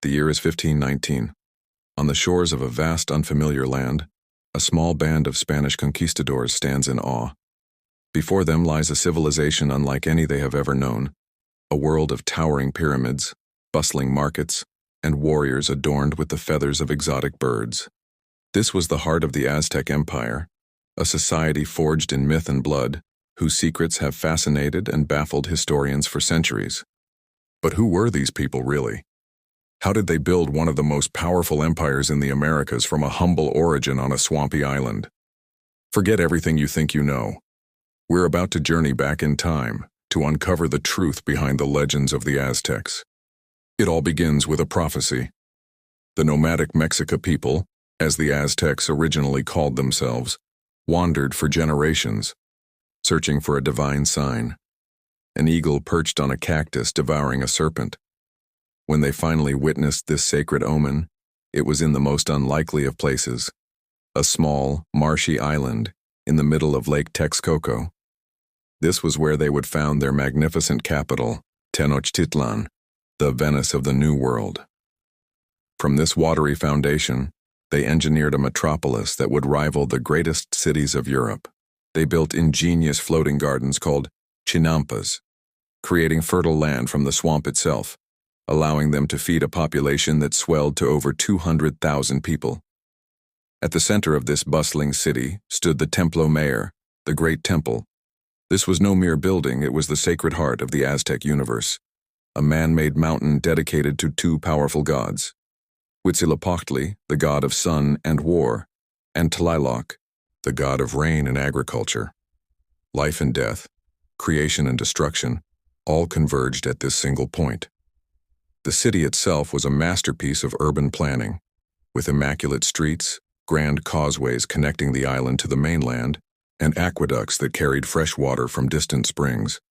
The year is 1519. On the shores of a vast unfamiliar land, a small band of Spanish conquistadors stands in awe. Before them lies a civilization unlike any they have ever known, a world of towering pyramids, bustling markets, and warriors adorned with the feathers of exotic birds. This was the heart of the Aztec Empire, a society forged in myth and blood, whose secrets have fascinated and baffled historians for centuries. But who were these people really? How did they build one of the most powerful empires in the Americas from a humble origin on a swampy island? Forget everything you think you know. We're about to journey back in time to uncover the truth behind the legends of the Aztecs. It all begins with a prophecy. The nomadic Mexica people, as the Aztecs originally called themselves, wandered for generations, searching for a divine sign. An eagle perched on a cactus devouring a serpent. When they finally witnessed this sacred omen, it was in the most unlikely of places, a small, marshy island in the middle of Lake Texcoco. This was where they would found their magnificent capital, Tenochtitlan, the Venice of the New World. From this watery foundation, they engineered a metropolis that would rival the greatest cities of Europe. They built ingenious floating gardens called chinampas, creating fertile land from the swamp itself, allowing them to feed a population that swelled to over 200,000 people. At the center of this bustling city stood the Templo Mayor, the Great Temple. This was no mere building, it was the sacred heart of the Aztec universe, a man-made mountain dedicated to two powerful gods, Huitzilopochtli, the god of sun and war, and Tlaloc, the god of rain and agriculture. Life and death, creation and destruction, all converged at this single point. The city itself was a masterpiece of urban planning, with immaculate streets, grand causeways connecting the island to the mainland, and aqueducts that carried fresh water from distant springs.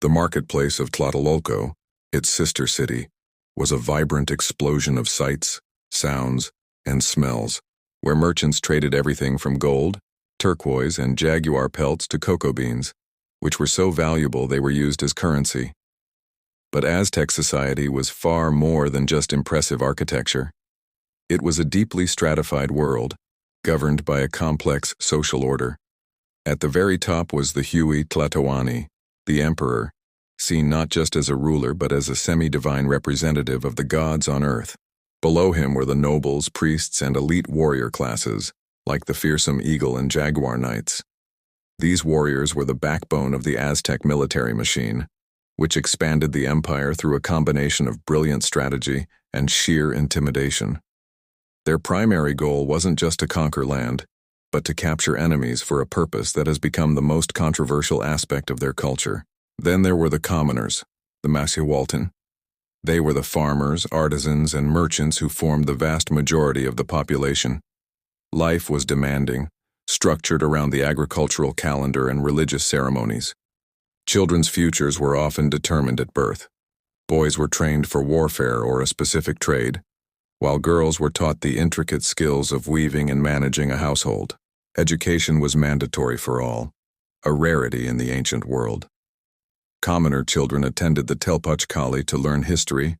The marketplace of Tlatelolco, its sister city, was a vibrant explosion of sights, sounds, and smells, where merchants traded everything from gold, turquoise, and jaguar pelts to cocoa beans, which were so valuable they were used as currency. But Aztec society was far more than just impressive architecture. It was a deeply stratified world, governed by a complex social order. At the very top was the Huitzilopochtli, the emperor, seen not just as a ruler but as a semi-divine representative of the gods on earth. Below him were the nobles, priests, and elite warrior classes, like the fearsome eagle and jaguar knights. These warriors were the backbone of the Aztec military machine, which expanded the empire through a combination of brilliant strategy and sheer intimidation. Their primary goal wasn't just to conquer land, but to capture enemies for a purpose that has become the most controversial aspect of their culture. Then there were the commoners, the Masehualtin. They were the farmers, artisans, and merchants who formed the vast majority of the population. Life was demanding, structured around the agricultural calendar and religious ceremonies. Children's futures were often determined at birth. Boys were trained for warfare or a specific trade, while girls were taught the intricate skills of weaving and managing a household. Education was mandatory for all, a rarity in the ancient world. Commoner children attended the Telpuchcalli to learn history,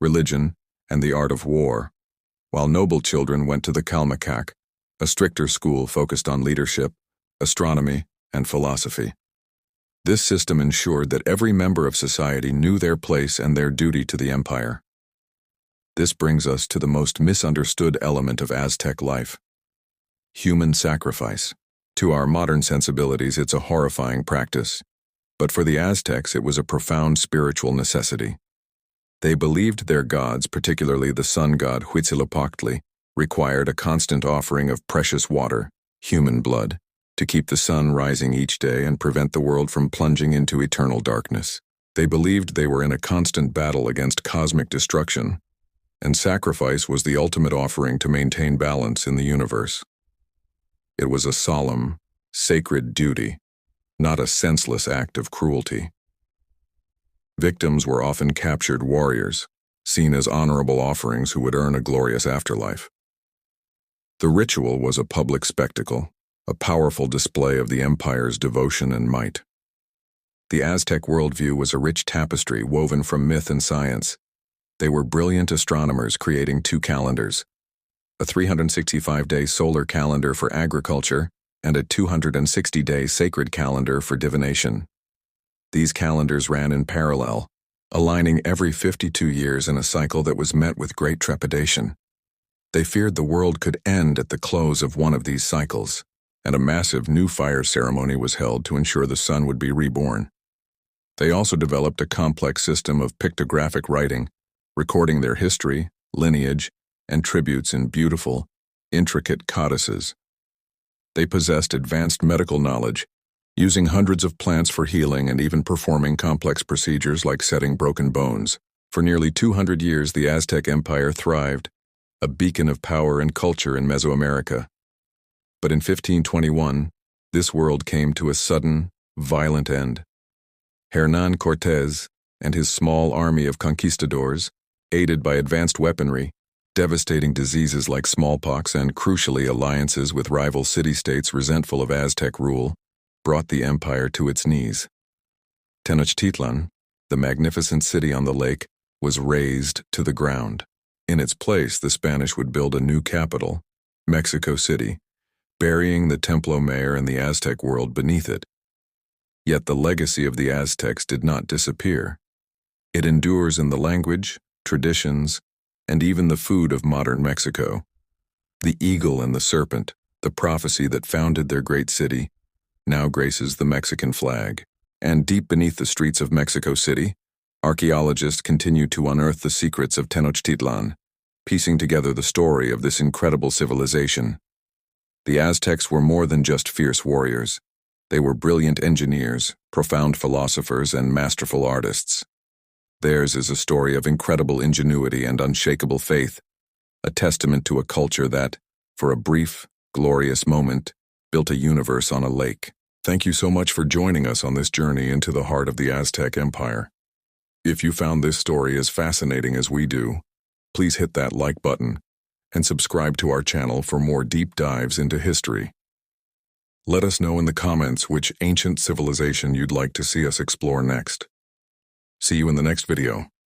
religion, and the art of war, while noble children went to the Calmecac, a stricter school focused on leadership, astronomy, and philosophy. This system ensured that every member of society knew their place and their duty to the empire. This brings us to the most misunderstood element of Aztec life: human sacrifice. To our modern sensibilities, it's a horrifying practice, but for the Aztecs it was a profound spiritual necessity. They believed their gods, particularly the sun god Huitzilopochtli, required a constant offering of precious water, human blood, to keep the sun rising each day and prevent the world from plunging into eternal darkness. They believed they were in a constant battle against cosmic destruction, and sacrifice was the ultimate offering to maintain balance in the universe. It was a solemn, sacred duty, not a senseless act of cruelty. Victims were often captured warriors, seen as honorable offerings who would earn a glorious afterlife. The ritual was a public spectacle, a powerful display of the empire's devotion and might. The Aztec worldview was a rich tapestry woven from myth and science, They were brilliant astronomers creating two calendars, a 365-day solar calendar for agriculture and a 260-day sacred calendar for divination. These calendars ran in parallel, aligning every 52 years in a cycle that was met with great trepidation. They feared the world could end at the close of one of these cycles, and a massive new fire ceremony was held to ensure the sun would be reborn. They also developed a complex system of pictographic writing, recording their history, lineage, and tributes in beautiful, intricate codices. They possessed advanced medical knowledge, using hundreds of plants for healing and even performing complex procedures like setting broken bones. For nearly 200 years, the Aztec Empire thrived, a beacon of power and culture in Mesoamerica. But in 1521, this world came to a sudden, violent end. Hernán Cortés and his small army of conquistadors, aided by advanced weaponry, devastating diseases like smallpox, and crucially alliances with rival city-states resentful of Aztec rule, brought the empire to its knees. Tenochtitlán, the magnificent city on the lake, was razed to the ground. In its place, the Spanish would build a new capital, Mexico City, burying the Templo Mayor and the Aztec world beneath it. Yet the legacy of the Aztecs did not disappear. It endures in the language, traditions, and even the food of modern Mexico. The eagle and the serpent, the prophecy that founded their great city, now graces the Mexican flag. And deep beneath the streets of Mexico City, archaeologists continue to unearth the secrets of Tenochtitlán, piecing together the story of this incredible civilization. The Aztecs were more than just fierce warriors. They were brilliant engineers, profound philosophers, and masterful artists. Theirs is a story of incredible ingenuity and unshakable faith, a testament to a culture that, for a brief, glorious moment, built a universe on a lake. Thank you so much for joining us on this journey into the heart of the Aztec Empire. If you found this story as fascinating as we do, please hit that like button and subscribe to our channel for more deep dives into history. Let us know in the comments which ancient civilization you'd like to see us explore next. See you in the next video.